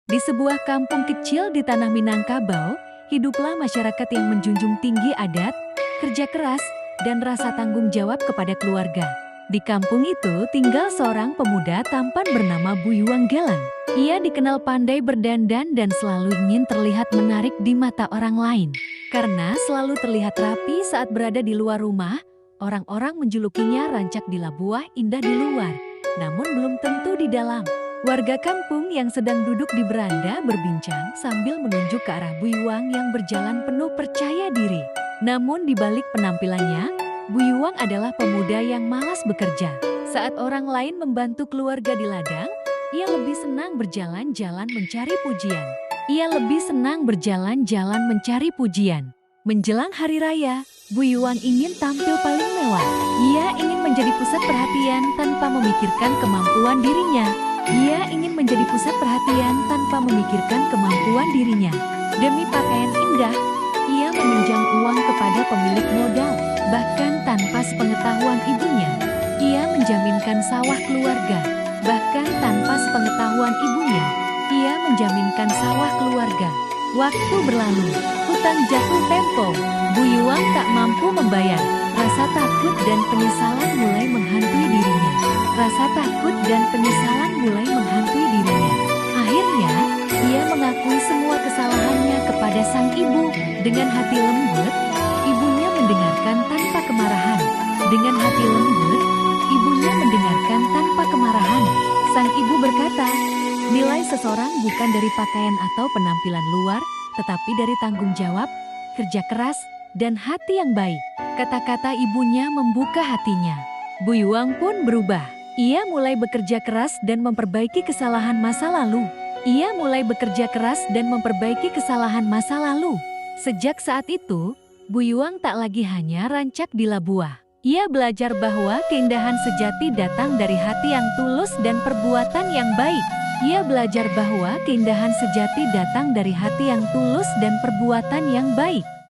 Di sebuah kampung kecil di tanah Minangkabau, hiduplah masyarakat yang menjunjung tinggi adat, kerja keras, dan rasa tanggung jawab kepada keluarga. Di kampung itu tinggal seorang pemuda tampan bernama Buyuang Gelang. Ia dikenal pandai berdandan dan selalu ingin terlihat menarik di mata orang lain. Karena selalu terlihat rapi saat berada di luar rumah, orang-orang menjulukinya rancak di labuah indah di luar, namun belum tentu di dalam. Warga kampung yang sedang duduk di beranda berbincang sambil menunjuk ke arah Buyuang yang berjalan penuh percaya diri. Namun di balik penampilannya, Buyuang adalah pemuda yang malas bekerja. Saat orang lain membantu keluarga di ladang, ia lebih senang berjalan-jalan mencari pujian. Menjelang hari raya, Buyuang ingin tampil paling mewah. Ia ingin menjadi pusat perhatian tanpa memikirkan kemampuan dirinya. Demi pakaian indah, ia meminjam uang kepada pemilik modal. Bahkan tanpa sepengetahuan ibunya, ia menjaminkan sawah keluarga. Waktu berlalu, hutang jatuh tempo. Buyuang tak mampu membayar. Rasa takut dan penyesalan mulai menghantui dirinya. Akhirnya, ia mengakui semua kesalahannya kepada sang ibu. Dengan hati lembut, ibunya mendengarkan tanpa kemarahan. Sang ibu berkata, "Nilai seseorang bukan dari pakaian atau penampilan luar, tetapi dari tanggung jawab, kerja keras, dan hati yang baik." Kata-kata ibunya membuka hatinya. Buyuang pun berubah. Ia mulai bekerja keras dan memperbaiki kesalahan masa lalu. Sejak saat itu, Buyuang tak lagi hanya rancak di labuah. Ia belajar bahwa keindahan sejati datang dari hati yang tulus dan perbuatan yang baik.